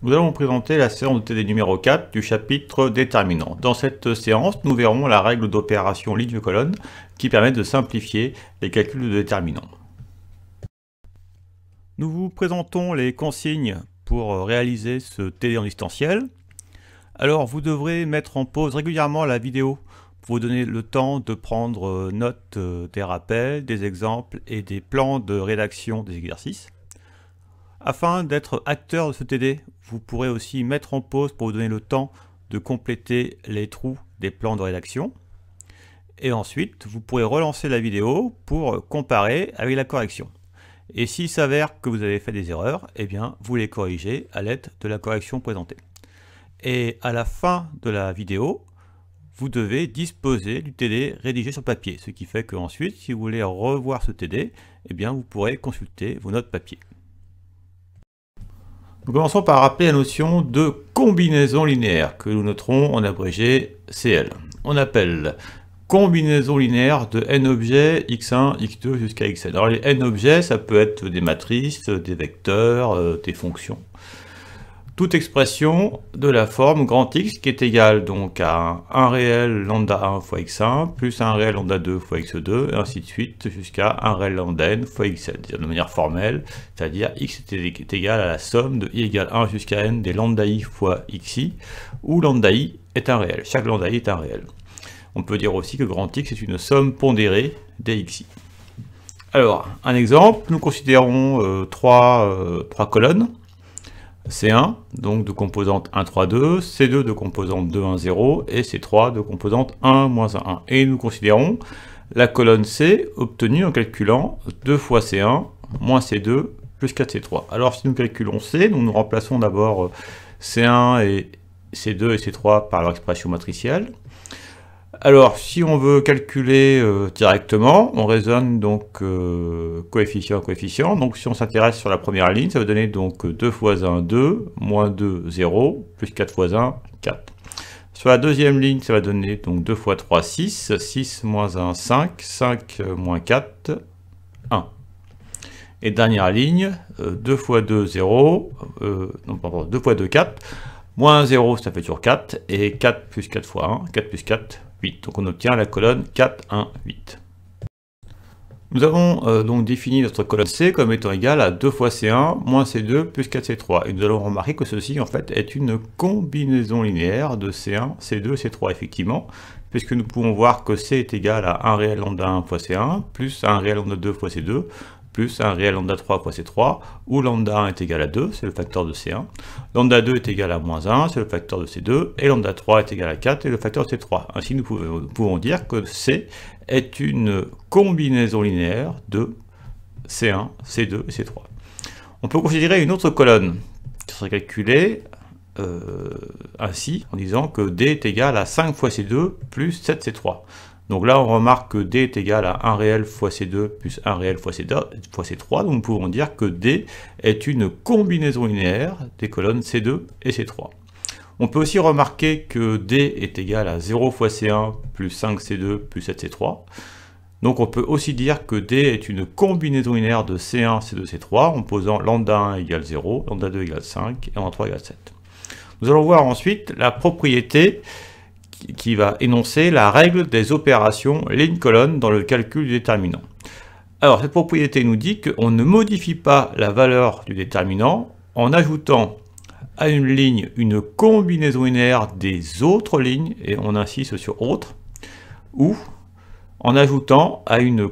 Nous allons vous présenter la séance de TD numéro 4 du chapitre déterminant. Dans cette séance, nous verrons la règle d'opération ligne-colonne qui permet de simplifier les calculs de déterminants. Nous vous présentons les consignes pour réaliser ce TD en distanciel. Alors, vous devrez mettre en pause régulièrement la vidéo pour vous donner le temps de prendre note des rappels, des exemples et des plans de rédaction des exercices. Afin d'être acteur de ce TD, vous pourrez aussi mettre en pause pour vous donner le temps de compléter les trous des plans de rédaction. Et ensuite, vous pourrez relancer la vidéo pour comparer avec la correction. Et s'il s'avère que vous avez fait des erreurs, eh bien, vous les corrigez à l'aide de la correction présentée. Et à la fin de la vidéo, vous devez disposer du TD rédigé sur papier. Ce qui fait qu'ensuite, si vous voulez revoir ce TD, eh bien, vous pourrez consulter vos notes papier. Nous commençons par rappeler la notion de combinaison linéaire, que nous noterons en abrégé CL. On appelle combinaison linéaire de n objets, x1, x2 jusqu'à xn. Alors les n objets, ça peut être des matrices, des vecteurs, des fonctions. Toute expression de la forme grand X qui est égale donc à 1 réel lambda 1 fois x1 plus 1 réel lambda 2 fois x2 et ainsi de suite jusqu'à 1 réel lambda n fois xn, de manière formelle, c'est-à-dire x est égal à la somme de i égale 1 jusqu'à n des lambda i fois xi, où lambda i est un réel, chaque lambda i est un réel. On peut dire aussi que grand X est une somme pondérée des xi. Alors, un exemple, nous considérons trois colonnes. C1, donc de composante 1, 3, 2, C2 de composante 2, 1, 0, et C3 de composante 1, moins 1, 1. Et nous considérons la colonne C obtenue en calculant 2 fois C1, moins C2, plus 4C3. Alors si nous calculons C, nous remplaçons d'abord C1 et C2 et C3 par leur expression matricielle. Alors, si on veut calculer directement, on raisonne donc coefficient à coefficient. Donc, si on s'intéresse sur la première ligne, ça va donner donc 2 fois 1, 2, moins 2, 0, plus 4 fois 1, 4. Sur la deuxième ligne, ça va donner donc 2 fois 3, 6, 6 moins 1, 5, 5 moins 4, 1. Et dernière ligne, 2 fois 2, 0, non, pardon, 2 fois 2, 4, moins 0, ça fait toujours 4, et 4 plus 4 fois 1, 4 plus 4, 8. Donc on obtient la colonne 4, 1, 8. Nous avons donc défini notre colonne C comme étant égale à 2 fois C1 moins C2 plus 4C3. Et nous allons remarquer que ceci en fait est une combinaison linéaire de C1, C2 et C3 effectivement, puisque nous pouvons voir que C est égal à 1 réel lambda 1 fois C1 plus 1 réel lambda 2 fois C2 plus 1 réel lambda 3 fois C3, où lambda 1 est égal à 2, c'est le facteur de C1, lambda 2 est égal à moins 1, c'est le facteur de C2, et lambda 3 est égal à 4, c'est le facteur de C3. Ainsi, nous pouvons dire que C est une combinaison linéaire de C1, C2 et C3. On peut considérer une autre colonne qui serait calculée ainsi, en disant que D est égal à 5 fois C2 plus 7C3. Donc là, on remarque que D est égal à 1 réel fois C2 plus 1 réel fois C3. Donc nous pouvons dire que D est une combinaison linéaire des colonnes C2 et C3. On peut aussi remarquer que D est égal à 0 fois C1 plus 5C2 plus 7C3. Donc on peut aussi dire que D est une combinaison linéaire de C1, C2, C3 en posant lambda 1 égale 0, lambda 2 égale 5 et lambda 3 égale 7. Nous allons voir ensuite la propriété qui va énoncer la règle des opérations ligne-colonne dans le calcul du déterminant. Alors, cette propriété nous dit qu'on ne modifie pas la valeur du déterminant en ajoutant à une ligne une combinaison linéaire des autres lignes, et on insiste sur autres, ou en ajoutant à une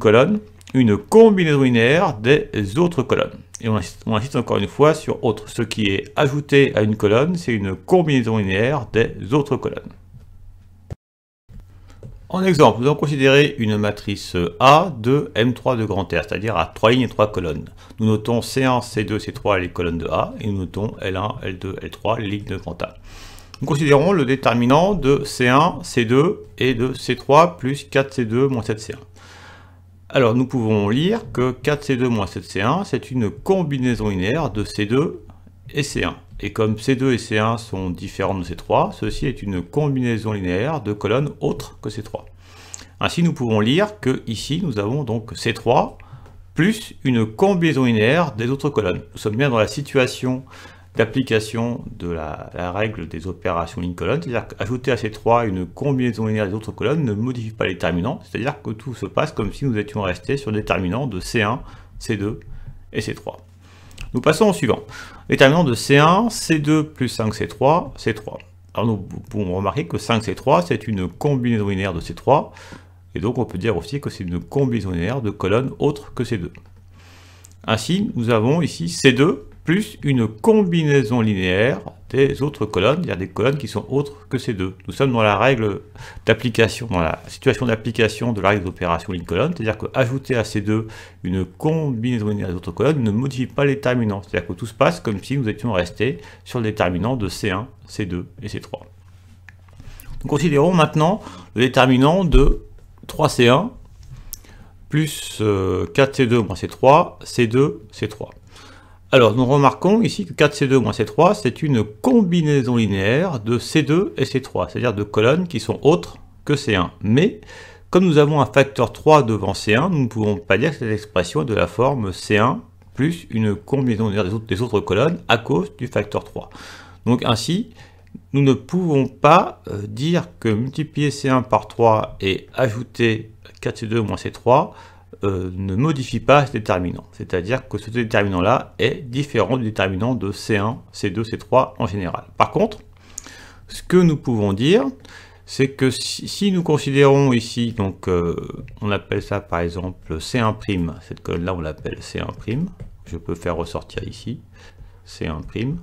colonne une combinaison linéaire des autres colonnes. Et on insiste encore une fois sur autre. Ce qui est ajouté à une colonne, c'est une combinaison linéaire des autres colonnes. En exemple, nous allons considérer une matrice A de M3 de grand R, c'est-à-dire à 3 lignes et 3 colonnes. Nous notons C1, C2, C3 les colonnes de A, et nous notons L1, L2, L3 les lignes de grand A. Nous considérons le déterminant de C1, C2 et de C3 plus 4C2 moins 7C1. Alors, nous pouvons lire que 4C2 moins 7C1, c'est une combinaison linéaire de C2 et C1. Et comme C2 et C1 sont différents de C3, ceci est une combinaison linéaire de colonnes autres que C3. Ainsi, nous pouvons lire que ici, nous avons donc C3 plus une combinaison linéaire des autres colonnes. Nous sommes bien dans la situation d'application de la règle des opérations ligne-colonne, c'est-à-dire qu'ajouter à ces 3 une combinaison linéaire des autres colonnes ne modifie pas les déterminants, c'est-à-dire que tout se passe comme si nous étions restés sur le déterminant de C1, C2 et C3. Nous passons au suivant. Déterminant de C1, C2 plus 5, C3, C3. Alors nous pouvons remarquer que 5, C3, c'est une combinaison linéaire de C3, et donc on peut dire aussi que c'est une combinaison linéaire de colonnes autres que C2. Ainsi, nous avons ici C2 plus une combinaison linéaire des autres colonnes, c'est-à-dire des colonnes qui sont autres que C2. Nous sommes dans la règle d'application, dans la situation d'application de la règle d'opération ligne-colonne, c'est-à-dire qu'ajouter à C2 une combinaison linéaire des autres colonnes ne modifie pas les déterminants, c'est-à-dire que tout se passe comme si nous étions restés sur le déterminant de C1, C2 et C3. Nous considérons maintenant le déterminant de 3C1 plus 4C2 moins C3, C2, C3. Alors, nous remarquons ici que 4C2 moins C3, c'est une combinaison linéaire de C2 et C3, c'est-à-dire de colonnes qui sont autres que C1. Mais, comme nous avons un facteur 3 devant C1, nous ne pouvons pas dire que cette expression est de la forme C1 plus une combinaison linéaire des autres colonnes à cause du facteur 3. Donc ainsi, nous ne pouvons pas dire que multiplier C1 par 3 et ajouter 4C2 moins C3 ne modifie pas ce déterminant. C'est-à-dire que ce déterminant-là est différent du déterminant de C1, C2, C3 en général. Par contre, ce que nous pouvons dire, c'est que si nous considérons ici, donc on appelle ça par exemple C1', cette colonne-là on l'appelle C1', je peux faire ressortir ici, C1'.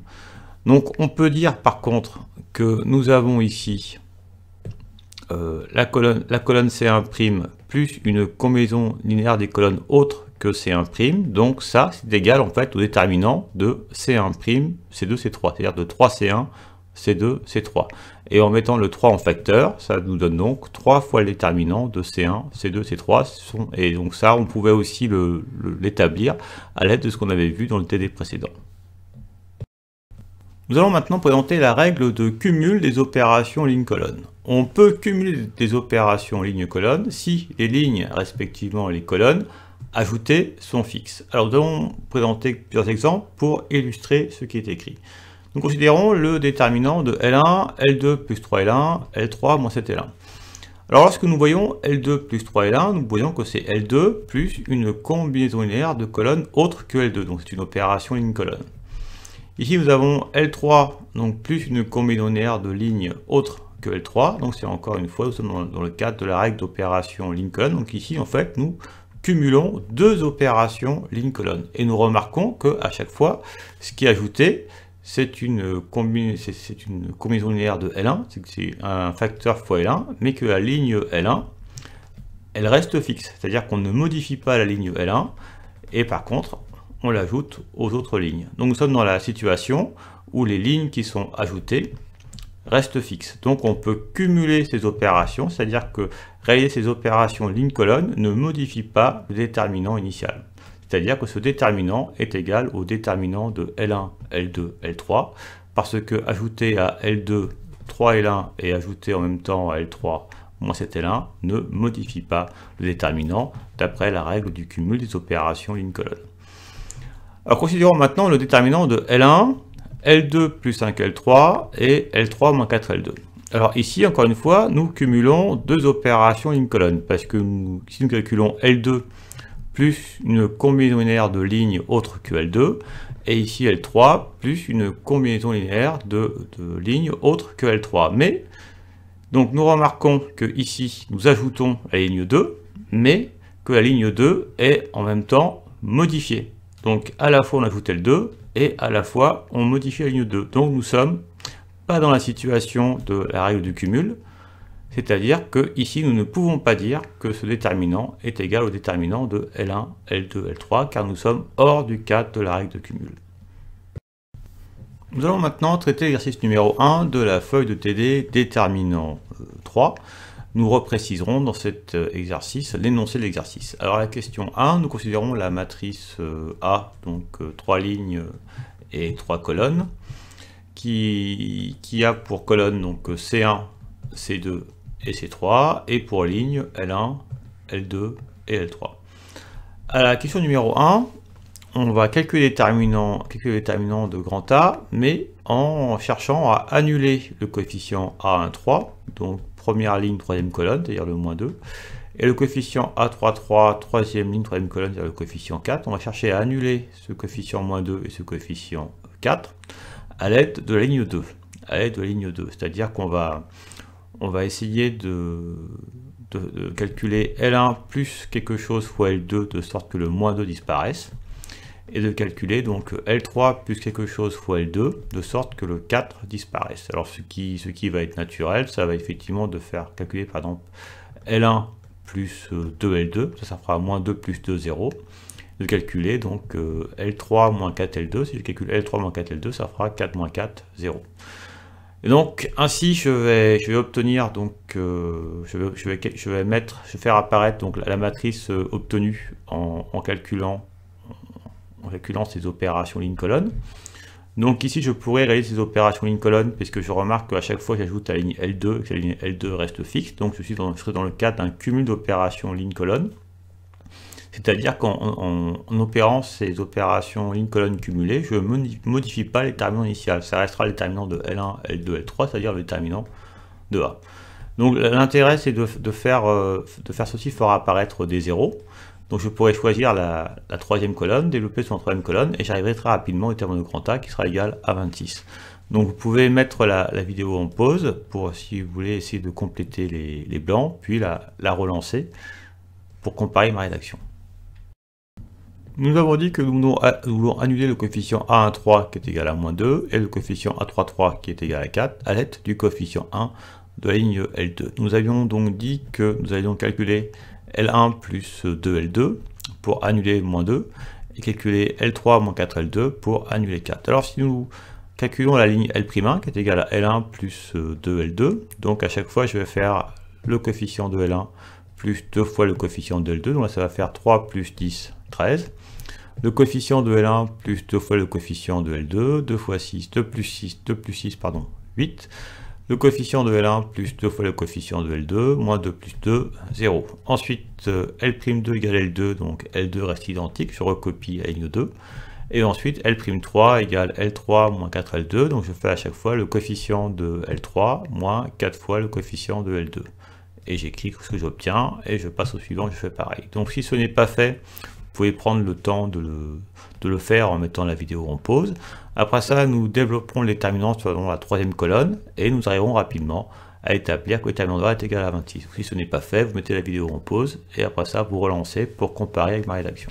Donc on peut dire par contre que nous avons ici la colonne C1' plus une combinaison linéaire des colonnes autres que C1', donc ça c'est égal en fait au déterminant de C1', C2, C3, c'est-à-dire de 3C1, C2, C3. Et en mettant le 3 en facteur, ça nous donne donc 3 fois le déterminant de C1, C2, C3, et donc ça on pouvait aussi l'établir à l'aide de ce qu'on avait vu dans le TD précédent. Nous allons maintenant présenter la règle de cumul des opérations ligne-colonne. On peut cumuler des opérations ligne-colonne si les lignes, respectivement les colonnes, ajoutées sont fixes. Alors nous allons présenter plusieurs exemples pour illustrer ce qui est écrit. Nous considérons le déterminant de L1, L2 plus 3L1, L3 moins 7L1. Alors lorsque nous voyons L2 plus 3L1, nous voyons que c'est L2 plus une combinaison linéaire de colonnes autres que L2, donc c'est une opération ligne-colonne. Ici, nous avons L3, donc plus une combinaison linéaire de lignes autres que L3. Donc, c'est encore une fois, nous sommes dans le cadre de la règle d'opération ligne-colonne. Donc, ici, en fait, nous cumulons deux opérations ligne-colonne. Et nous remarquons qu'à chaque fois, ce qui est ajouté, c'est une combinaison linéaire de L1, c'est un facteur fois L1, mais que la ligne L1, elle reste fixe. C'est-à-dire qu'on ne modifie pas la ligne L1, et par contre, on l'ajoute aux autres lignes. Donc nous sommes dans la situation où les lignes qui sont ajoutées restent fixes. Donc on peut cumuler ces opérations, c'est-à-dire que réaliser ces opérations ligne-colonne ne modifie pas le déterminant initial. C'est-à-dire que ce déterminant est égal au déterminant de L1, L2, L3, parce que ajouter à L2 3L1 et ajouter en même temps à L3 moins 7L1 ne modifie pas le déterminant d'après la règle du cumul des opérations ligne-colonne. Alors considérons maintenant le déterminant de L1, L2 plus 5L3 et L3 moins 4L2. Alors ici, encore une fois, nous cumulons deux opérations ligne-colonne, parce que si nous calculons L2 plus une combinaison linéaire de lignes autres que L2, et ici L3 plus une combinaison linéaire de lignes autres que L3. Mais, donc nous remarquons que ici, nous ajoutons la ligne 2, mais que la ligne 2 est en même temps modifiée. Donc à la fois on ajoute L2 et à la fois on modifie la ligne 2. Donc nous ne sommes pas dans la situation de la règle du cumul, c'est-à-dire que ici nous ne pouvons pas dire que ce déterminant est égal au déterminant de L1, L2, L3, car nous sommes hors du cadre de la règle de cumul. Nous allons maintenant traiter l'exercice numéro 1 de la feuille de TD déterminant 3. Nous repréciserons dans cet exercice l'énoncé de l'exercice. Alors la question 1, nous considérons la matrice A, donc 3 lignes et 3 colonnes, qui a pour colonne donc C1, C2 et C3, et pour ligne L1, L2 et L3. À la question numéro 1, on va calculer les déterminants de grand A, mais en cherchant à annuler le coefficient A13, donc première ligne, troisième colonne, c'est-à-dire le moins 2, et le coefficient A33, troisième ligne, troisième colonne, c'est-à-dire le coefficient 4. On va chercher à annuler ce coefficient moins 2 et ce coefficient 4 à l'aide de la ligne 2. C'est-à-dire qu'on va essayer de calculer L1 plus quelque chose fois L2 de sorte que le moins 2 disparaisse, et de calculer donc L3 plus quelque chose fois L2 de sorte que le 4 disparaisse. Alors ce qui va être naturel, ça va effectivement de faire calculer par exemple L1 plus 2L2, ça fera moins 2 plus 2, 0, de calculer donc L3 moins 4L2, si je calcule L3 moins 4L2, ça fera 4 moins 4, 0. Et donc ainsi je vais obtenir donc je vais faire apparaître donc la matrice obtenue en calculant ces opérations ligne-colonne. Donc ici je pourrais réaliser ces opérations ligne-colonne puisque je remarque qu'à chaque fois j'ajoute la ligne L2 et que la ligne L2 reste fixe, donc je serai dans le cadre d'un cumul d'opérations ligne-colonne. C'est-à-dire qu'en opérant ces opérations ligne-colonne cumulées, je ne modifie pas les déterminants initiaux. Ça restera le déterminant de L1, L2, L3, c'est-à-dire le déterminant de A. Donc l'intérêt, c'est de faire ceci fera apparaître des zéros. Donc je pourrais choisir la troisième colonne, développer sur la troisième colonne, et j'arriverai très rapidement au terme de grand A qui sera égal à 26. Donc vous pouvez mettre la vidéo en pause pour, si vous voulez, essayer de compléter les blancs, puis la relancer pour comparer ma rédaction. Nous avons dit que nous voulons annuler le coefficient A13 qui est égal à moins 2 et le coefficient A33 qui est égal à 4 à l'aide du coefficient 1 de la ligne L2. Nous avions donc dit que nous allions calculer L1 plus 2L2 pour annuler moins 2 et calculer L3 moins 4L2 pour annuler 4. Alors si nous calculons la ligne L'1 qui est égale à L1 plus 2L2, donc à chaque fois je vais faire le coefficient de L1 plus 2 fois le coefficient de L2, donc là ça va faire 3 plus 10, 13. Le coefficient de L1 plus 2 fois le coefficient de L2, 2 fois 6, 2 plus 6, pardon, 8. Le coefficient de L1 plus 2 fois le coefficient de L2, moins 2 plus 2, 0. Ensuite, L'2 égale L2, donc L2 reste identique, je recopie la ligne 2. Et ensuite, L'3 égale L3 moins 4L2, donc je fais à chaque fois le coefficient de L3 moins 4 fois le coefficient de L2. Et j'écris ce que j'obtiens, et je passe au suivant, je fais pareil. Donc si ce n'est pas fait, vous pouvez prendre le temps de le faire en mettant la vidéo en pause. Après ça, nous développerons les déterminants selon la troisième colonne et nous arriverons rapidement à établir que le déterminant de A est égal à 26. Si ce n'est pas fait, vous mettez la vidéo en pause et après ça, vous relancez pour comparer avec ma rédaction.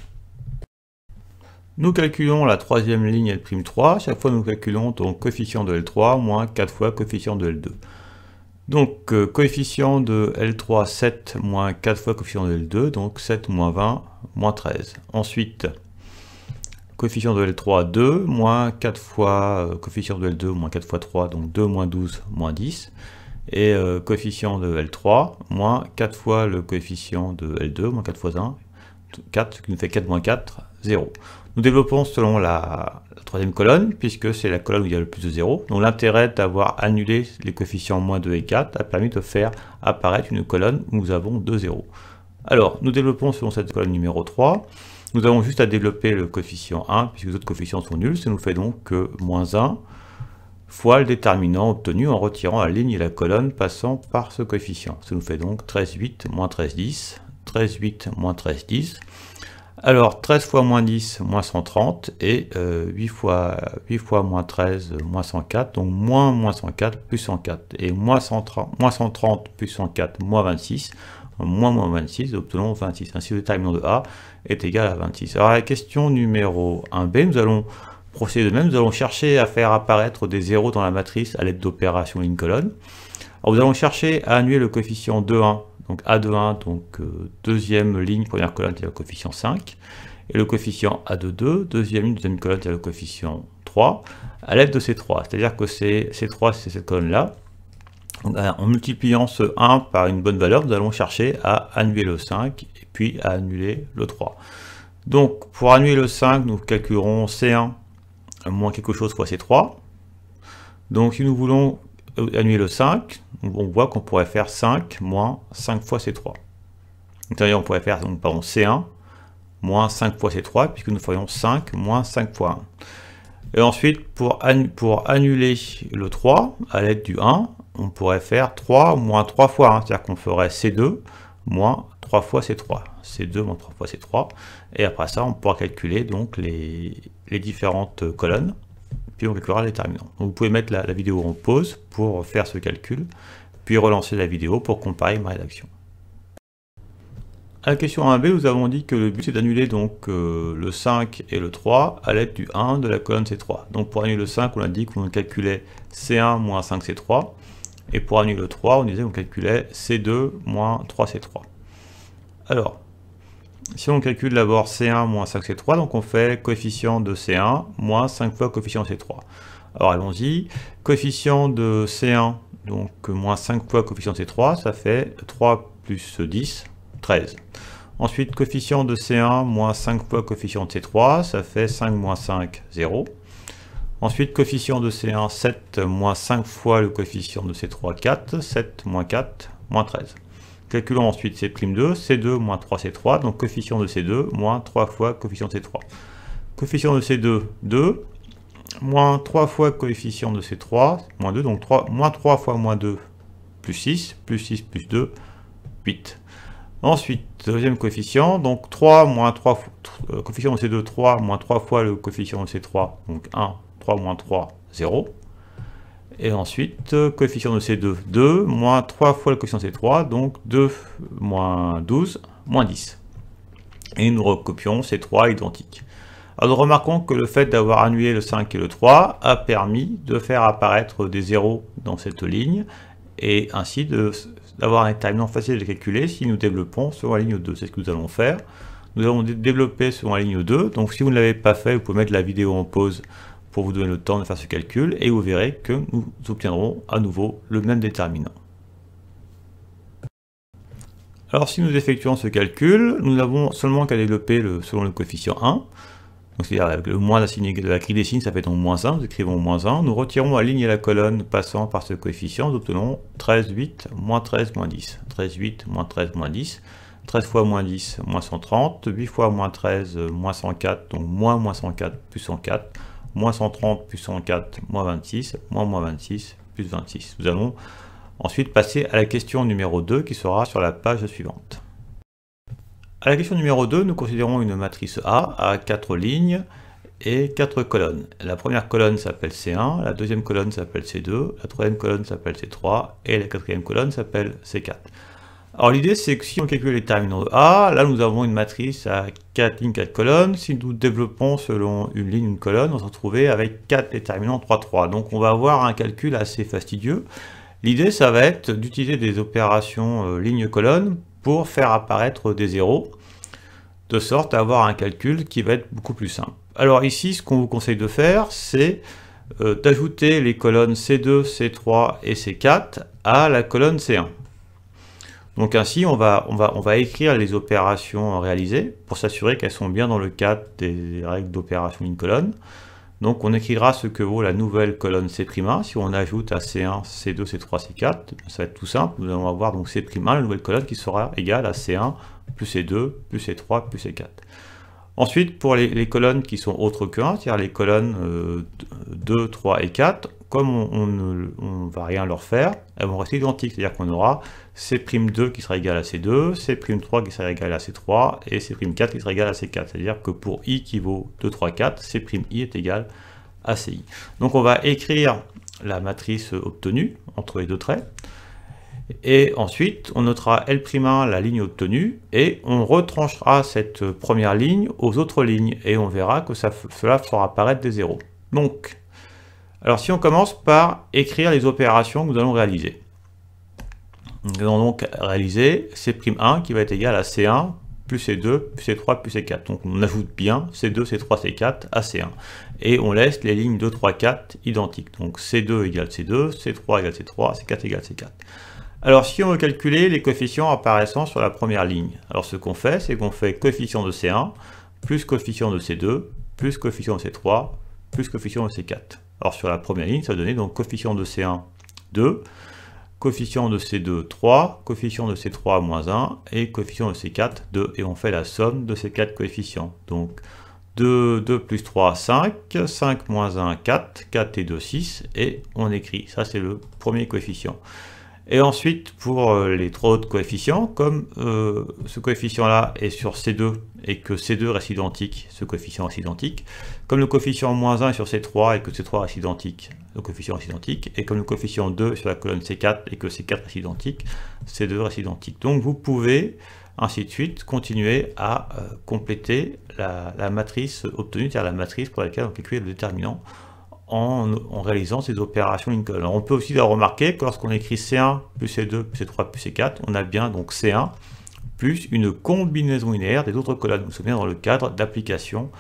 Nous calculons la troisième ligne L'3. Chaque fois, nous calculons donc coefficient de L3 moins 4 fois coefficient de L2. Donc, coefficient de L3, 7 moins 4 fois coefficient de L2, donc 7 moins 20, moins 13. Ensuite, coefficient de L3, 2, moins 4 fois coefficient de L2, moins 4 fois 3, donc 2 moins 12, moins 10. Et coefficient de L3, moins 4 fois le coefficient de L2, moins 4 fois 1, 4, ce qui nous fait 4 moins 4, 0. Nous développons selon la troisième colonne, puisque c'est la colonne où il y a le plus de 0. Donc l'intérêt d'avoir annulé les coefficients moins 2 et 4 a permis de faire apparaître une colonne où nous avons 2 zéros. Alors, nous développons selon cette colonne numéro 3. Nous avons juste à développer le coefficient 1, puisque les autres coefficients sont nuls. Ça nous fait donc que moins 1 fois le déterminant obtenu en retirant la ligne et la colonne passant par ce coefficient. Ça nous fait donc 13, 8, moins 13, 10. 13, 8, moins 13, 10. Alors, 13 fois moins 10, moins 130, et 8 fois moins 13, moins 104, donc moins 104, plus 104, et moins 130, plus 104, moins 26, moins 26, obtenons 26. Ainsi, le déterminant de A est égal à 26. Alors, à la question numéro 1b, nous allons procéder de même, nous allons chercher à faire apparaître des zéros dans la matrice à l'aide d'opérations ligne-colonne. Alors, nous allons chercher à annuler le coefficient 2,1. Donc A de 1, donc deuxième ligne, première colonne, c'est le coefficient 5. Et le coefficient A de 2, deuxième ligne, deuxième colonne, c'est le coefficient 3, à l'aide de ces 3. C'est-à-dire que ces 3, c'est cette colonne-là. En multipliant ce 1 par une bonne valeur, nous allons chercher à annuler le 5 et puis à annuler le 3. Donc pour annuler le 5, nous calculerons C1 moins quelque chose fois C3. Donc si nous voulons annuler le 5, on voit qu'on pourrait faire 5 moins 5 fois C3. C'est-à-dire on pourrait faire donc, pardon, C1 moins 5 fois C3, puisque nous ferions 5 moins 5 fois 1. Et ensuite, pour annuler le 3, à l'aide du 1, on pourrait faire 3 moins 3 fois 1, c'est-à-dire qu'on ferait C2 moins 3 fois C3. C2 moins 3 fois C3. Et après ça, on pourra calculer donc les différentes colonnes, puis on calculera les déterminants. Donc vous pouvez mettre la vidéo en pause pour faire ce calcul, puis relancer la vidéo pour comparer ma rédaction. À la question 1b, nous avons dit que le but c'est d'annuler donc le 5 et le 3 à l'aide du 1 de la colonne C3. Donc pour annuler le 5, on a dit qu'on calculait C1 moins 5C3. Et pour annuler le 3, on disait qu'on calculait C2 moins 3C3. Alors, si on calcule d'abord C1 moins 5C3, donc on fait coefficient de C1 moins 5 fois coefficient de C3. Alors allons-y, coefficient de C1, donc moins 5 fois coefficient de C3, ça fait 3 plus 10, 13. Ensuite, coefficient de C1 moins 5 fois coefficient de C3, ça fait 5 moins 5, 0. Ensuite, coefficient de C1, 7 moins 5 fois le coefficient de C3, 4. 7 moins 4, moins 13. Calculons ensuite C'2, C2 moins 3C3, donc coefficient de C2 moins 3 fois coefficient de C3. Coefficient de C2, 2, moins 3 fois coefficient de C3, moins 2, donc moins 3 fois moins 2, plus 6 plus 2, 8. Ensuite, deuxième coefficient, donc 3 moins 3 fois, coefficient de C2, 3 moins 3 fois le coefficient de C3, donc 1, 3 moins 3, 0. Et ensuite, coefficient de C2, 2, moins 3 fois le coefficient de C3, donc 2 moins 12, moins 10. Et nous recopions ces 3 identiques. Alors nous remarquons que le fait d'avoir annulé le 5 et le 3 a permis de faire apparaître des zéros dans cette ligne, et ainsi d'avoir un déterminant facile à calculer si nous développons sur la ligne 2. C'est ce que nous allons faire. Nous allons développer sur la ligne 2, donc si vous ne l'avez pas fait, vous pouvez mettre la vidéo en pause pour vous donner le temps de faire ce calcul, et vous verrez que nous obtiendrons à nouveau le même déterminant. Alors si nous effectuons ce calcul, nous n'avons seulement qu'à développer selon le coefficient 1, c'est-à-dire le moins de la grille des signes, ça fait donc moins 1, nous écrivons moins 1, nous retirons la ligne et la colonne passant par ce coefficient, nous obtenons 13, 8, moins 13, moins 10. 13, 8, moins 13, moins 10. 13 fois moins 10, moins 130. 8 fois moins 13, moins 104, donc moins 104, plus 104. Moins 130 plus 104, moins 26, moins 26, plus 26. Nous allons ensuite passer à la question numéro 2 qui sera sur la page suivante. À la question numéro 2, nous considérons une matrice A à 4 lignes et 4 colonnes. La première colonne s'appelle C1, la deuxième colonne s'appelle C2, la troisième colonne s'appelle C3 et la quatrième colonne s'appelle C4. Alors l'idée c'est que si on calcule les déterminants de A, là nous avons une matrice à 4 lignes, 4 colonnes. Si nous développons selon une ligne, une colonne, on va se retrouver avec 4 déterminants 3, 3. Donc on va avoir un calcul assez fastidieux. L'idée ça va être d'utiliser des opérations ligne-colonne pour faire apparaître des zéros, de sorte à avoir un calcul qui va être beaucoup plus simple. Alors ici ce qu'on vous conseille de faire, c'est d'ajouter les colonnes C2, C3 et C4 à la colonne C1. Donc ainsi, on va écrire les opérations réalisées pour s'assurer qu'elles sont bien dans le cadre des règles d'opération ligne-colonne. Donc on écrira ce que vaut la nouvelle colonne C'1. Si on ajoute à C1, C2, C3, C4, ça va être tout simple. Nous allons avoir donc C'1, la nouvelle colonne qui sera égale à C1 plus C2 plus C3 plus C4. Ensuite, pour les colonnes qui sont autres que 1, c'est-à-dire les colonnes 2, 3 et 4, comme on ne va rien leur faire, elles vont rester identiques, c'est-à-dire qu'on aura C'2 qui sera égal à C2, C'3 qui sera égal à C3, et C'4 qui sera égal à C4. C'est-à-dire que pour I qui vaut 2, 3, 4, C'I est égal à Ci. Donc on va écrire la matrice obtenue entre les deux traits, et ensuite on notera L'1 la ligne obtenue, et on retranchera cette première ligne aux autres lignes, et on verra que cela fera apparaître des zéros. Donc, alors si on commence par écrire les opérations que nous allons réaliser. Nous allons donc réaliser C'1 qui va être égal à C1 plus C2 plus C3 plus C4. Donc on ajoute bien C2, C3, C4 à C1. Et on laisse les lignes 2, 3, 4 identiques. Donc C2 égale C2, C3 égale C3, C4 égale C4. Alors si on veut calculer les coefficients apparaissant sur la première ligne, alors ce qu'on fait, c'est qu'on fait coefficient de C1 plus coefficient de C2 plus coefficient de C3 plus coefficient de C4. Alors sur la première ligne, ça va donner donc coefficient de C1, 2, coefficient de C2, 3, coefficient de C3, moins 1, et coefficient de C4, 2, et on fait la somme de ces 4 coefficients. Donc 2 plus 3, 5, 5 moins 1, 4, 4 et 2, 6, et on écrit. Ça, c'est le premier coefficient. Et ensuite, pour les 3 autres coefficients, comme ce coefficient-là est sur C2 et que C2 reste identique, ce coefficient reste identique, comme le coefficient moins 1 est sur C3 et que C3 reste identique, le coefficient reste identique, et comme le coefficient 2 est sur la colonne C4 et que C4 reste identique, C2 reste identique. Donc vous pouvez, ainsi de suite, continuer à compléter la matrice obtenue, c'est-à-dire la matrice pour laquelle on calcule le déterminant, en réalisant ces opérations ligne colonne. Alors on peut aussi la remarquer que lorsqu'on écrit C1 plus C2 plus C3 plus C4, on a bien donc C1 plus une combinaison linéaire des autres colonnes. Vous vous souvenez dans le cadre d'application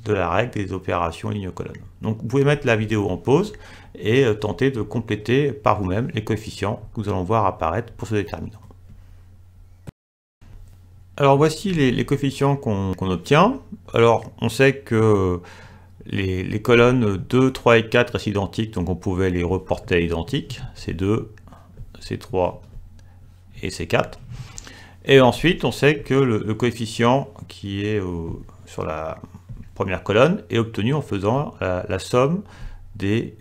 de la règle des opérations ligne colonne. Donc vous pouvez mettre la vidéo en pause et tenter de compléter par vous-même les coefficients que nous allons voir apparaître pour ce déterminant. Alors voici les coefficients qu'on obtient. Alors on sait que les colonnes 2, 3 et 4 restent identiques, donc on pouvait les reporter à identiques, C2, C3 et C4. Et ensuite, on sait que le coefficient qui est sur la première colonne est obtenu en faisant la somme des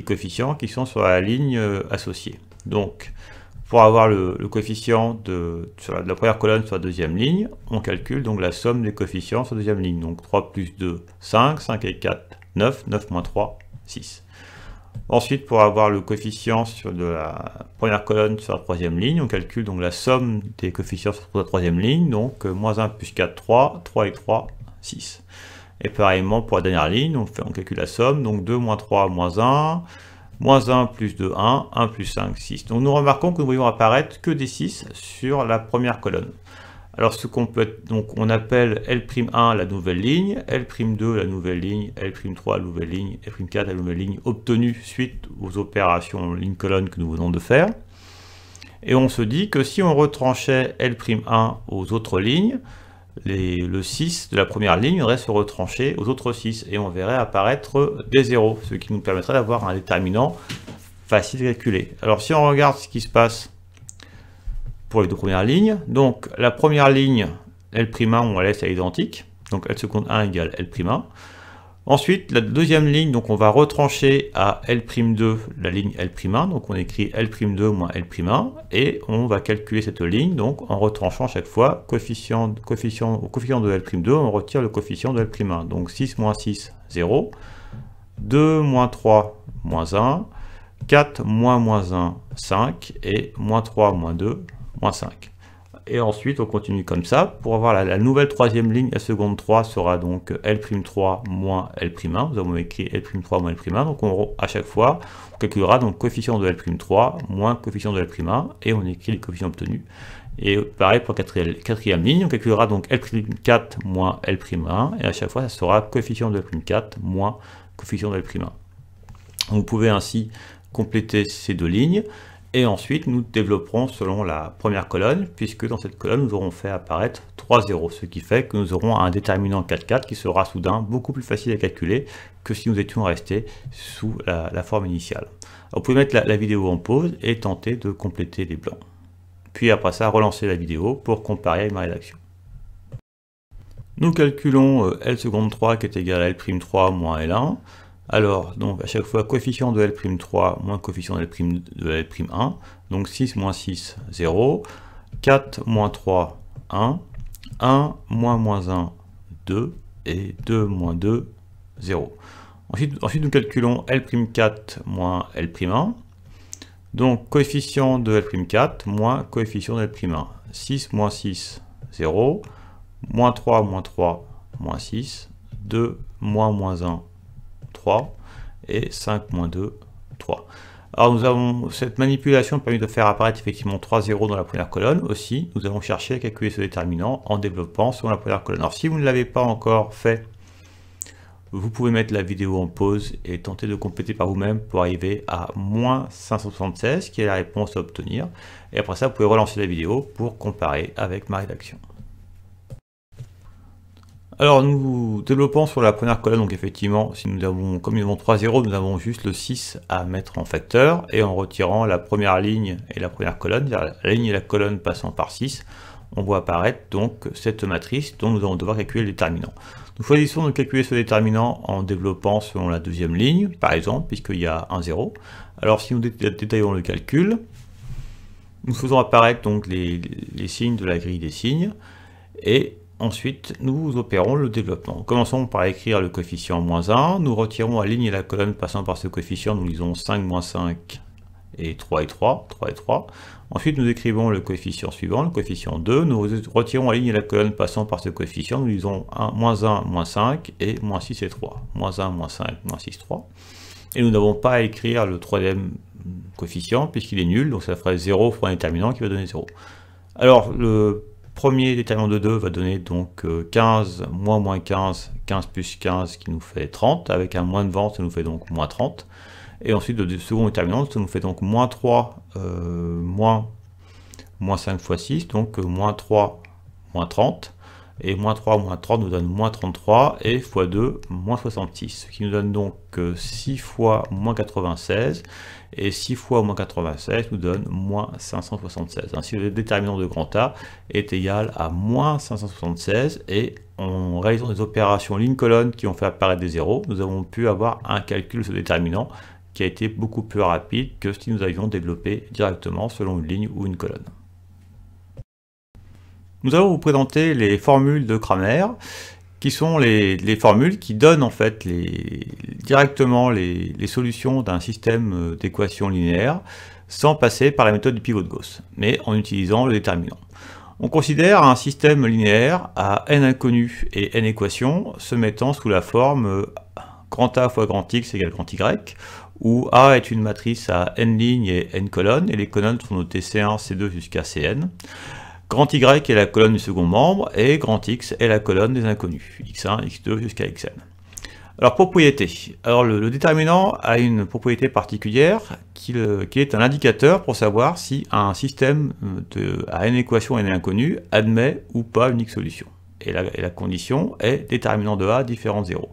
coefficients qui sont sur la ligne associée. Donc, pour avoir le coefficient de la première colonne sur la deuxième ligne, on calcule donc la somme des coefficients sur la deuxième ligne. Donc 3 plus 2, 5, 5 et 4, 9, 9 moins 3, 6. Ensuite, pour avoir le coefficient de la première colonne sur la troisième ligne, on calcule donc la somme des coefficients sur la troisième ligne. Donc moins 1 plus 4, 3, 3 et 3, 6. Et pareillement pour la dernière ligne, on calcule la somme. Donc 2 moins 3, moins 1. Moins 1 plus 2, 1, 1 plus 5, 6. Donc nous remarquons que nous ne voyons apparaître que des 6 sur la première colonne. Alors ce qu'on peut, donc on appelle L'1 la nouvelle ligne, L'2 la nouvelle ligne, L'3 la nouvelle ligne, L'4 la nouvelle ligne obtenue suite aux opérations ligne-colonne que nous venons de faire. Et on se dit que si on retranchait L'1 aux autres lignes, le 6 de la première ligne viendrait se retrancher aux autres 6 et on verrait apparaître des zéros, ce qui nous permettrait d'avoir un déterminant facile à calculer. Alors si on regarde ce qui se passe pour les deux premières lignes, donc la première ligne L'1 on la laisse à identique, donc L seconde 1 égale L'1. Ensuite la deuxième ligne, donc on va retrancher à L'2 la ligne L'1, donc on écrit L'2 moins L'1 et on va calculer cette ligne donc en retranchant chaque fois au coefficient de L'2 on retire le coefficient de L'1, donc 6 moins 6, 0, 2 moins 3, moins 1, 4 moins 1, 5 et moins 3 moins 2, moins 5. Et ensuite, on continue comme ça. Pour avoir la nouvelle troisième ligne, la seconde 3 sera donc L'3 moins L'1. Nous avons écrit L'3 moins L'1. Donc, à chaque fois, on calculera donc coefficient de L'3 moins coefficient de L'1 et on écrit les coefficients obtenus. Et pareil pour la quatrième ligne, on calculera donc L'4 moins L'1 et à chaque fois, ça sera coefficient de L'4 moins coefficient de L'1. Vous pouvez ainsi compléter ces deux lignes. Et ensuite, nous développerons selon la première colonne, puisque dans cette colonne, nous aurons fait apparaître 3 zéros, ce qui fait que nous aurons un déterminant 4, 4 qui sera soudain beaucoup plus facile à calculer que si nous étions restés sous la forme initiale. Alors, vous pouvez mettre la vidéo en pause et tenter de compléter les blancs. Puis après ça, relancer la vidéo pour comparer avec ma rédaction. Nous calculons L seconde 3 qui est égal à L'3 moins L1. Alors, donc à chaque fois, coefficient de L'3 moins coefficient de L'1, donc 6 moins 6, 0, 4 moins 3, 1, 1 moins 1, 2, et 2 moins 2, 0. Ensuite nous calculons L'4 moins L'1, donc coefficient de L'4 moins coefficient de L'1, 6 moins 6, 0, moins 3, moins 6, 2, moins 1, 3 et 5 moins 2, 3. Alors cette manipulation permet de faire apparaître effectivement 3 zéros dans la première colonne. Aussi, nous allons chercher à calculer ce déterminant en développant selon la première colonne. Alors si vous ne l'avez pas encore fait, vous pouvez mettre la vidéo en pause et tenter de compléter par vous-même pour arriver à moins 576, qui est la réponse à obtenir. Et après ça, vous pouvez relancer la vidéo pour comparer avec ma rédaction. Alors nous développons sur la première colonne, donc effectivement, si nous avons, comme nous avons 3 zéros, nous avons juste le 6 à mettre en facteur, et en retirant la première ligne et la première colonne, c'est-à-dire la ligne et la colonne passant par 6, on voit apparaître donc cette matrice dont nous allons devoir calculer le déterminant. Nous choisissons de calculer ce déterminant en développant selon la deuxième ligne, par exemple, puisqu'il y a un 0. Alors si nous détaillons le calcul, nous faisons apparaître donc les signes de la grille des signes, et ensuite, nous opérons le développement. Commençons par écrire le coefficient -1. Nous retirons la ligne et la colonne passant par ce coefficient. Nous lisons 5, -5 et 3 et 3. 3 et 3. Ensuite, nous écrivons le coefficient suivant, le coefficient 2. Nous retirons la ligne et la colonne passant par ce coefficient. Nous lisons -1, -5 et -6 et 3. -1, -5, -6, 3. Et nous n'avons pas à écrire le troisième coefficient puisqu'il est nul. Donc ça ferait 0 fois un déterminant qui va donner 0. Alors, le premier déterminant de 2 va donner donc 15, moins 15, 15 plus 15 qui nous fait 30, avec un moins devant, ça nous fait donc moins 30. Et ensuite, le second déterminant, ça nous fait donc moins 3, moins 5 fois 6, donc moins 3, moins 30. Et moins 3, moins 30 nous donne moins 33, et x 2, moins 66. Ce qui nous donne donc 6 fois moins 96, et 6 fois moins 96 nous donne moins 576. Ainsi, le déterminant de grand A est égal à moins 576, et en réalisant des opérations ligne-colonne qui ont fait apparaître des zéros, nous avons pu avoir un calcul de ce déterminant qui a été beaucoup plus rapide que si nous avions développé directement selon une ligne ou une colonne. Nous allons vous présenter les formules de Cramer, qui sont les formules qui donnent en fait directement les solutions d'un système d'équations linéaires sans passer par la méthode du pivot de Gauss, mais en utilisant le déterminant. On considère un système linéaire à n inconnus et n équations se mettant sous la forme grand A fois grand X égale grand Y, où A est une matrice à n lignes et n colonnes, et les colonnes sont notées C1, C2 jusqu'à Cn. Grand Y est la colonne du second membre, et grand X est la colonne des inconnus, X1, X2 jusqu'à Xn. Alors, propriété. Alors, le déterminant a une propriété particulière qui est un indicateur pour savoir si un système à n équations et n inconnus admet ou pas une X solution. Et la condition est déterminant de A différent de 0.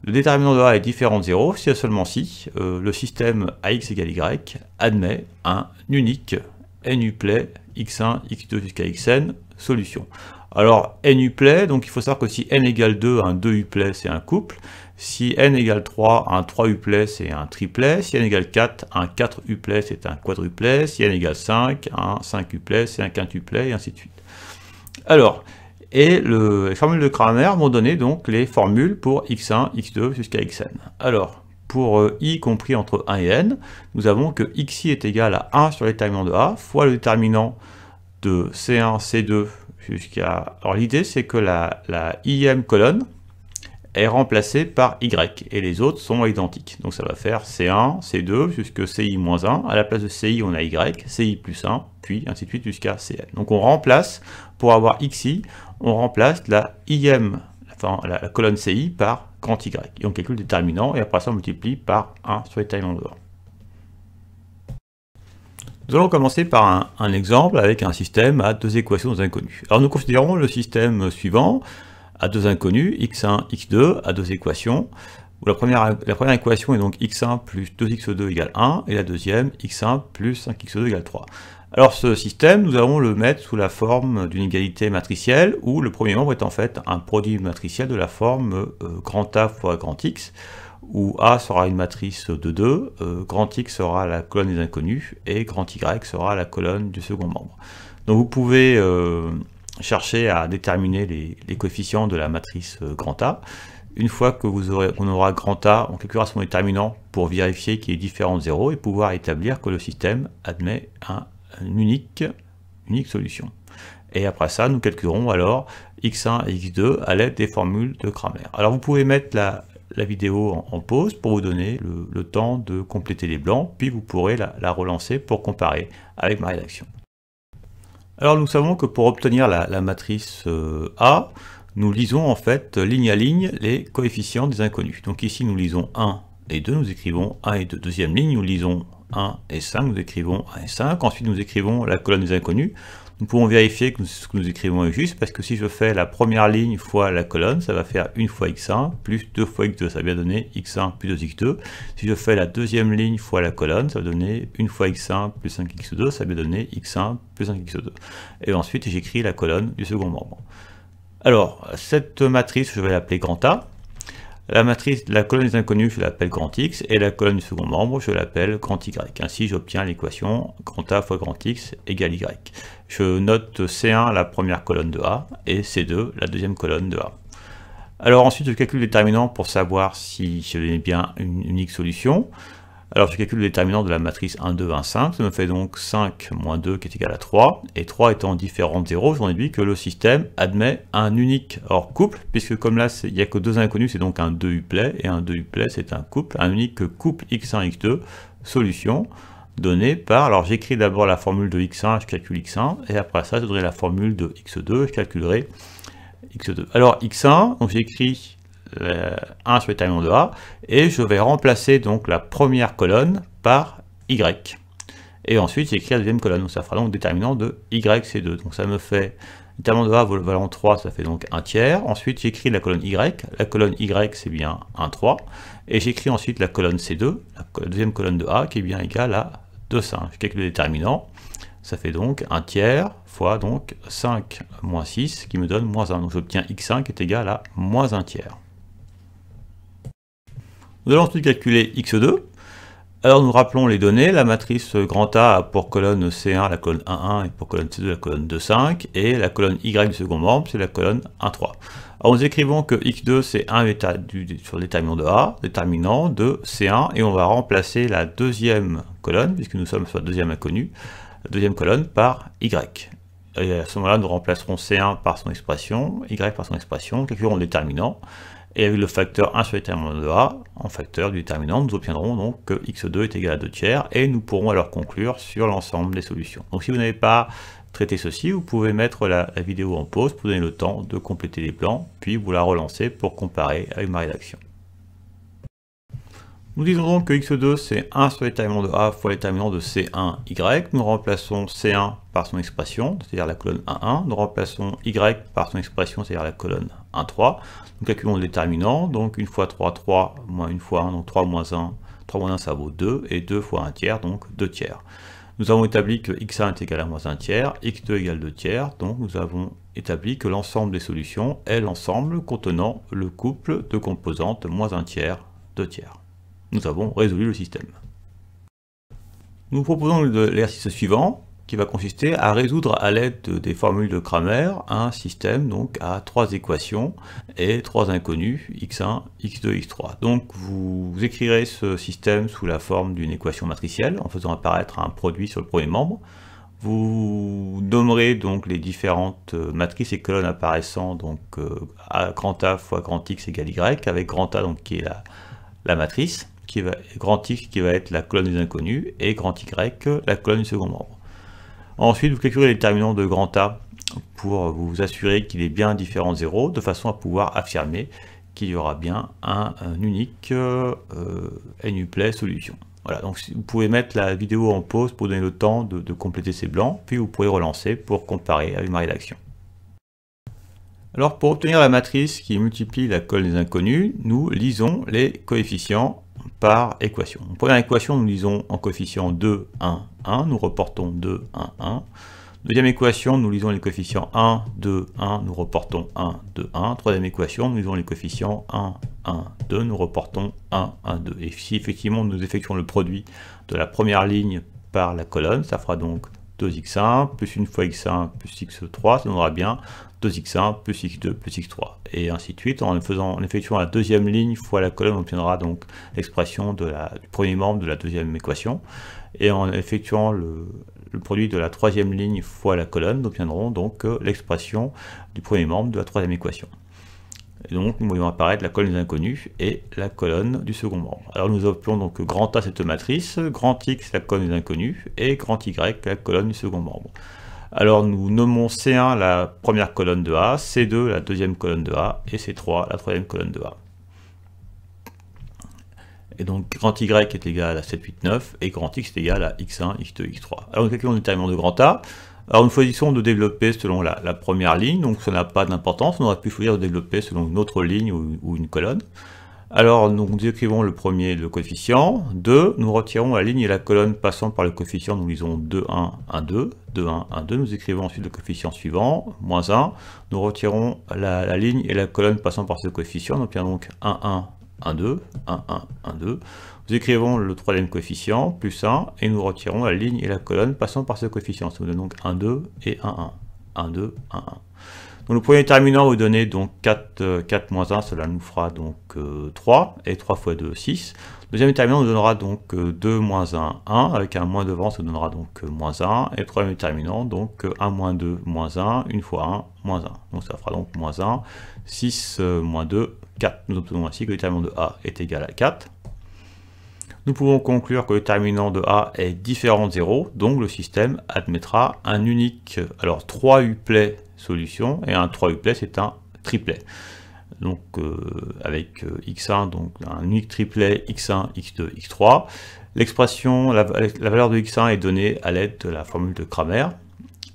Le déterminant de A est différent de 0 si et seulement si le système AX égale Y admet un unique n-uplet x1, x2 jusqu'à xn solution. Alors n-uplet, donc il faut savoir que si n égale 2, un 2-uplet c'est un couple, si n égale 3, un 3-uplet c'est un triplet, si n égale 4, un 4-uplet c'est un quadruplet, si n égale 5, un 5-uplet c'est un quintuplet, et ainsi de suite. Alors, et les formules de Cramer m'ont donné donc les formules pour x1, x2 jusqu'à xn. Alors, pour i compris entre 1 et n, nous avons que xi est égal à 1 sur le déterminant de A fois le déterminant de C1, C2 jusqu'à... Alors l'idée c'est que la ième colonne est remplacée par y, et les autres sont identiques. Donc ça va faire C1, C2 jusqu'à CI-1. À la place de CI, on a y, CI plus 1, puis ainsi de suite jusqu'à Cn. Donc on remplace, pour avoir xi, on remplace la ième, enfin la colonne CI par grand Y. Et on calcule le déterminant, et après ça on multiplie par 1 sur le déterminant de A. Nous allons commencer par un exemple avec un système à deux équations inconnues. Alors nous considérons le système suivant à deux inconnus, x1, x2, à deux équations, où la première équation est donc x1 plus 2x2 égale 1, et la deuxième, x1 plus 5x2 égale 3. Alors ce système, nous allons le mettre sous la forme d'une égalité matricielle, où le premier membre est en fait un produit matriciel de la forme grand A fois grand X, où A sera une matrice de 2, grand X sera la colonne des inconnus, et grand Y sera la colonne du second membre. Donc vous pouvez chercher à déterminer les coefficients de la matrice grand A. Une fois que qu'on aura grand A, on calculera son déterminant pour vérifier qu'il est différent de 0 et pouvoir établir que le système admet une unique solution. Et après ça, nous calculerons alors x1 et x2 à l'aide des formules de Cramer. Alors vous pouvez mettre la vidéo en pause pour vous donner le temps de compléter les blancs, puis vous pourrez la relancer pour comparer avec ma rédaction. Alors nous savons que pour obtenir la matrice A, nous lisons en fait ligne à ligne les coefficients des inconnus. Donc ici nous lisons 1 et 2, nous écrivons 1 et 2. Deuxième ligne, nous lisons 1 et 5, nous écrivons 1 et 5. Ensuite, nous écrivons la colonne des inconnus. Nous pouvons vérifier que ce que nous écrivons est juste, parce que si je fais la première ligne fois la colonne, ça va faire 1 fois x1 plus 2 fois x2, ça va bien donner x1 plus 2x2. Si je fais la deuxième ligne fois la colonne, ça va donner 1 fois x1 plus 5x2, ça va bien donner x1 plus 5x2. Et ensuite, j'écris la colonne du second membre. Alors, cette matrice, je vais l'appeler grand A. La colonne des inconnus, je l'appelle grand X, et la colonne du second membre, je l'appelle grand Y. Ainsi, j'obtiens l'équation grand A fois grand X égale Y. Je note C1 la première colonne de A, et C2 la deuxième colonne de A. Alors ensuite, je calcule le déterminant pour savoir si j'ai bien une unique solution. Alors je calcule le déterminant de la matrice 1, 2, 1, 5, ça me fait donc 5 moins 2 qui est égal à 3, et 3 étant différent de 0, j'en déduis que le système admet un unique hors couple, puisque comme là il n'y a que deux inconnus, c'est donc un 2 uplet, et un 2 uplet c'est un couple, un unique couple x1, x2, solution, donnée par, alors j'écris d'abord la formule de x1, je calcule x1, et après ça je donnerai la formule de x2, je calculerai x2. Alors x1, donc j'écris 1 sur le déterminant de A, et je vais remplacer donc la première colonne par Y. Et ensuite j'écris la deuxième colonne, donc ça fera donc déterminant de YC2. Donc ça me fait déterminant de A valant 3, ça fait donc 1 tiers. Ensuite j'écris la colonne Y c'est bien 1 3. Et j'écris ensuite la colonne C2, la deuxième colonne de A, qui est bien égale à 2 5. Je calcule le déterminant, ça fait donc 1 tiers fois donc 5 moins 6, qui me donne moins 1. Donc j'obtiens X1 qui est égal à moins 1 tiers. Nous allons ensuite calculer x2. Alors nous rappelons les données, la matrice grand A a pour colonne C1 la colonne 1, 1 et pour colonne C2 la colonne 2, 5, et la colonne Y du second membre c'est la colonne 1, 3. Alors nous écrivons que x2 c'est 1 sur le déterminant de A, déterminant de C1, et on va remplacer la deuxième colonne, puisque nous sommes sur la deuxième inconnue, la deuxième colonne par Y. Et à ce moment-là nous remplacerons C1 par son expression, Y par son expression, calculerons le déterminant. Et avec le facteur 1 sur le déterminant de A, en facteur du déterminant, nous obtiendrons donc que x2 est égal à 2 tiers, et nous pourrons alors conclure sur l'ensemble des solutions. Donc si vous n'avez pas traité ceci, vous pouvez mettre la vidéo en pause pour donner le temps de compléter les plans, puis vous la relancez pour comparer avec ma rédaction. Nous disons donc que x2 c'est 1 sur le déterminant de A fois le déterminant de C1y. Nous remplaçons C1 par son expression, c'est-à-dire la colonne 1, 1. Nous remplaçons Y par son expression, c'est-à-dire la colonne 1, 3. Nous calculons le déterminant, donc 1 fois 3, 3, moins 1 fois 1, donc 3 moins 1, 3 moins 1 ça vaut 2, et 2 fois 1 tiers, donc 2 tiers. Nous avons établi que x1 est égal à moins 1 tiers, x2 égale 2 tiers, donc nous avons établi que l'ensemble des solutions est l'ensemble contenant le couple de composantes moins 1 tiers, 2 tiers. Nous avons résolu le système. Nous proposons l'exercice suivant, qui va consister à résoudre à l'aide des formules de Cramer un système donc à 3 équations et 3 inconnus, x1, x2, x3. Donc vous écrirez ce système sous la forme d'une équation matricielle en faisant apparaître un produit sur le premier membre. Vous nommerez donc les différentes matrices et colonnes apparaissant donc à grand A fois grand X égale Y, avec grand A donc qui est la matrice, grand X qui va être la colonne des inconnus, et grand Y la colonne du second membre. Ensuite, vous calculez les déterminants de grand A pour vous assurer qu'il est bien différent de 0, de façon à pouvoir affirmer qu'il y aura bien un unique n-uplet solution. Voilà, donc vous pouvez mettre la vidéo en pause pour donner le temps de compléter ces blancs, puis vous pourrez relancer pour comparer avec ma rédaction. Alors pour obtenir la matrice qui multiplie la colonne des inconnus, nous lisons les coefficients par équation. En première équation, nous lisons en coefficient 2, 1, 1, nous reportons 2, 1, 1. Deuxième équation, nous lisons les coefficients 1, 2, 1, nous reportons 1, 2, 1. Troisième équation, nous lisons les coefficients 1, 1, 2, nous reportons 1, 1, 2. Et si effectivement nous effectuons le produit de la première ligne par la colonne, ça fera donc 2x1 plus 1 fois x1 plus x3, ça donnera bien 2x1 plus x2 plus x3, et ainsi de suite. En effectuant la deuxième ligne fois la colonne, on obtiendra donc l'expression du premier membre de la deuxième équation, et en effectuant le produit de la troisième ligne fois la colonne, nous obtiendrons donc l'expression du premier membre de la troisième équation. Et donc nous voyons apparaître la colonne des inconnus et la colonne du second membre. Alors nous appelons donc grand A cette matrice, grand X la colonne des inconnus, et grand Y la colonne du second membre. Alors nous nommons C1 la première colonne de A, C2 la deuxième colonne de A, et C3 la troisième colonne de A. Et donc grand Y est égal à 7, 8, 9, et grand X est égal à X1, X2, X3. Alors nous calculons le déterminant de grand A. Alors nous choisissons de développer selon la première ligne, donc ça n'a pas d'importance, on aurait pu choisir de développer selon une autre ligne ou une colonne. Alors nous écrivons le premier, le coefficient, 2, nous retirons la ligne et la colonne passant par le coefficient, nous lisons 2, 1, 1, 2, 2, 1, 1, 2, nous écrivons ensuite le coefficient suivant, moins 1, nous retirons la ligne et la colonne passant par ce coefficient, on obtient donc 1, 1, 1, 2, 1, 1, 1, 2, nous écrivons le troisième coefficient, plus 1, et nous retirons la ligne et la colonne passant par ce coefficient, ça nous donne donc 1, 2 et 1, 1, 1, 2, 1, 1. Donc le premier déterminant vous donner donc 4 moins 1, cela nous fera donc 3, et 3 fois 2, 6. Le deuxième déterminant nous donnera donc 2 moins 1, 1, avec un moins devant, ça donnera donc moins 1, et le troisième déterminant, donc 1 moins 2, moins 1, 1 fois 1, moins 1. Donc ça fera donc moins 1, 6 moins 2, 4. Nous obtenons ainsi que le déterminant de A est égal à 4. Nous pouvons conclure que le déterminant de A est différent de 0, donc le système admettra un unique, alors 3 uplets solution, et un 3 uplet c'est un triplet. Donc avec x1, donc un unique triplet x1, x2, x3. L'expression, la valeur de x1 est donnée à l'aide de la formule de Cramer,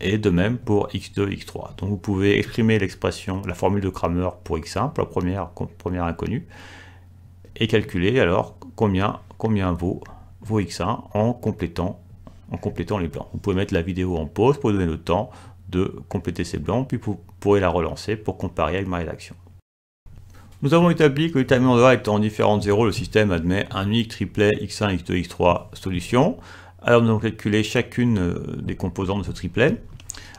et de même pour x2, x3. Donc vous pouvez exprimer l'expression, la formule de Cramer pour x1, pour la première inconnue, et calculer alors combien vaut x1 en complétant les blancs. Vous pouvez mettre la vidéo en pause pour donner le temps de compléter ces blancs, puis vous pourrez la relancer pour comparer avec ma rédaction. Nous avons établi que le déterminant de A étant différent de 0, le système admet un unique triplet x1, x2, x3 solution. Alors nous allons calculer chacune des composantes de ce triplet.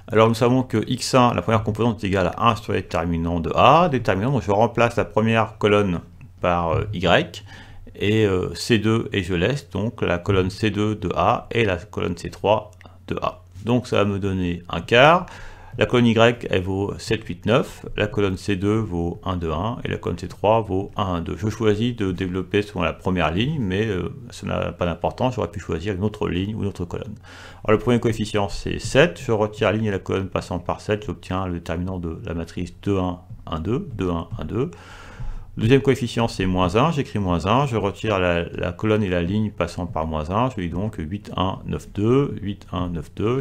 Alors nous savons que x1, la première composante est égale à 1 sur le déterminant de A, donc je remplace la première colonne par y, et C2 et je laisse donc la colonne C2 de A et la colonne C3 de A. Donc ça va me donner un quart, la colonne Y elle vaut 7, 8, 9, la colonne C2 vaut 1, 2, 1, et la colonne C3 vaut 1, 1, 2. Je choisis de développer selon la première ligne, mais ça n'a pas d'importance, j'aurais pu choisir une autre ligne ou une autre colonne. Alors le premier coefficient c'est 7, je retire la ligne et la colonne passant par 7, j'obtiens le déterminant de la matrice 2, 1, 1, 2, 2, 1, 1, 2. Le deuxième coefficient c'est moins 1, j'écris moins 1, je retire la colonne et la ligne passant par moins 1, je lis donc 8, 1, 9, 2, 8, 1, 9, 2,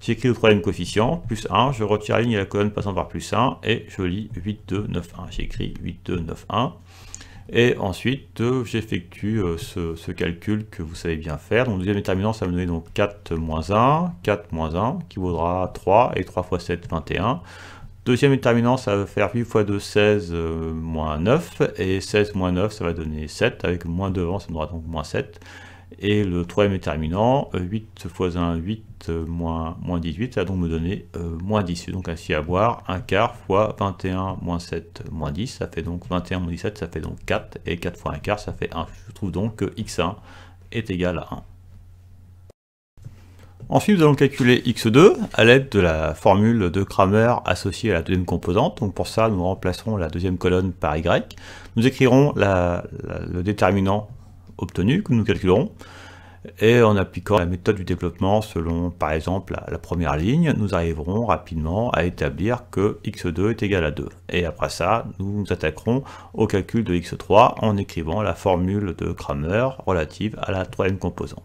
j'écris le troisième coefficient, plus 1, je retire la ligne et la colonne passant par plus 1, et je lis 8, 2, 9, 1, j'écris 8, 2, 9, 1, et ensuite j'effectue ce calcul que vous savez bien faire. Donc le deuxième déterminant ça va me donner donc 4 moins 1, qui vaudra 3, et 3 fois 7, 21. Deuxième déterminant, ça va faire 8 fois 2, 16, moins 9, et 16 moins 9, ça va donner 7, avec moins devant, ça donnera donc moins 7. Et le troisième déterminant, 8 fois 1, 8, moins 18, ça va donc me donner moins 10. Donc ainsi avoir un quart fois 21 moins 7 moins 10, ça fait donc 21 moins 17, ça fait donc 4, et 4 fois un quart, ça fait 1. Je trouve donc que x1 est égal à 1. Ensuite, nous allons calculer x2 à l'aide de la formule de Cramer associée à la deuxième composante. Donc pour ça, nous remplacerons la deuxième colonne par y. Nous écrirons le déterminant obtenu que nous calculerons. Et en appliquant la méthode du développement selon, par exemple, la première ligne, nous arriverons rapidement à établir que x2 est égal à 2. Et après ça, nous nous attaquerons au calcul de x3 en écrivant la formule de Cramer relative à la troisième composante.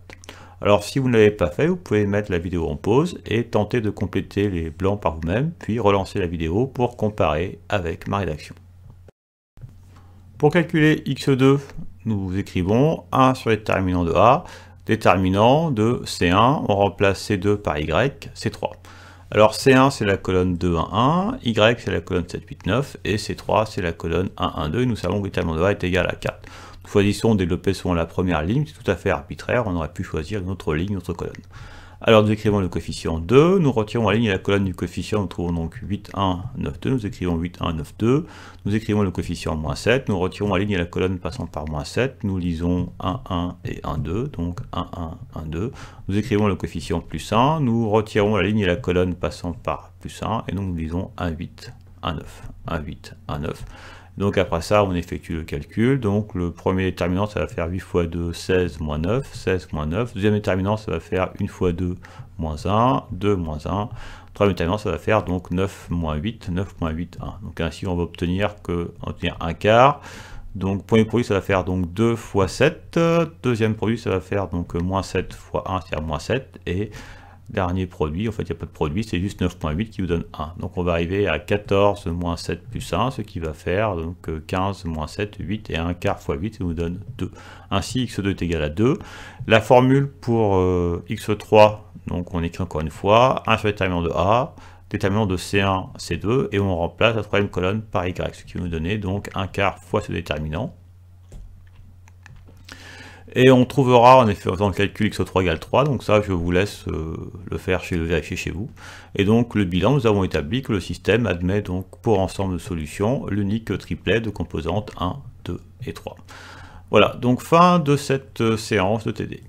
Alors si vous ne l'avez pas fait, vous pouvez mettre la vidéo en pause et tenter de compléter les blancs par vous-même, puis relancer la vidéo pour comparer avec ma rédaction. Pour calculer x2, nous écrivons 1 sur le déterminant de A, déterminant de C1, on remplace C2 par Y, C3. Alors C1 c'est la colonne 2, 1, 1, Y c'est la colonne 7, 8, 9, et C3 c'est la colonne 1, 1, 2, et nous savons que le déterminant de A est égal à 4. Nous choisissons de développer selon la première ligne, c'est tout à fait arbitraire, on aurait pu choisir une autre ligne, une autre colonne. Alors nous écrivons le coefficient 2, nous retirons la ligne et la colonne du coefficient, nous trouvons donc 8, 1, 9, 2, nous écrivons 8, 1, 9, 2, nous écrivons le coefficient moins 7, nous retirons la ligne et la colonne passant par moins 7, nous lisons 1, 1 et 1, 2, donc 1, 1, 1, 2, nous écrivons le coefficient plus 1, nous retirons la ligne et la colonne passant par plus 1, et donc nous lisons 1, 8, 1, 9, 1, 8, 1, 9. Donc après ça, on effectue le calcul. Donc le premier déterminant, ça va faire 8 fois 2, 16 moins 9, 16 moins 9. Deuxième déterminant, ça va faire 1 fois 2, moins 1, 2 moins 1. Troisième déterminant, ça va faire donc 9 moins 8, 9 moins 8, 1. Donc ainsi, on va obtenir un quart Donc premier produit ça va faire donc 2 fois 7, deuxième produit ça va faire donc moins 7 fois 1, c'est-à-dire moins 7, et dernier produit, en fait il n'y a pas de produit, c'est juste 9.8 qui vous donne 1. Donc on va arriver à 14 moins 7 plus 1, ce qui va faire donc 15 moins 7, 8, et 1 quart fois 8, ça nous donne 2. Ainsi x2 est égal à 2. La formule pour x3, donc on écrit encore une fois, 1 sur le déterminant de A, déterminant de C1, C2, et on remplace la troisième colonne par Y, ce qui va nous donner donc 1 quart fois ce déterminant. Et on trouvera en effet dans le calcul x3 égale 3, donc ça je vous laisse le vérifier chez vous. Et donc le bilan, nous avons établi que le système admet donc pour ensemble de solutions l'unique triplet de composantes 1, 2 et 3. Voilà, donc fin de cette séance de TD.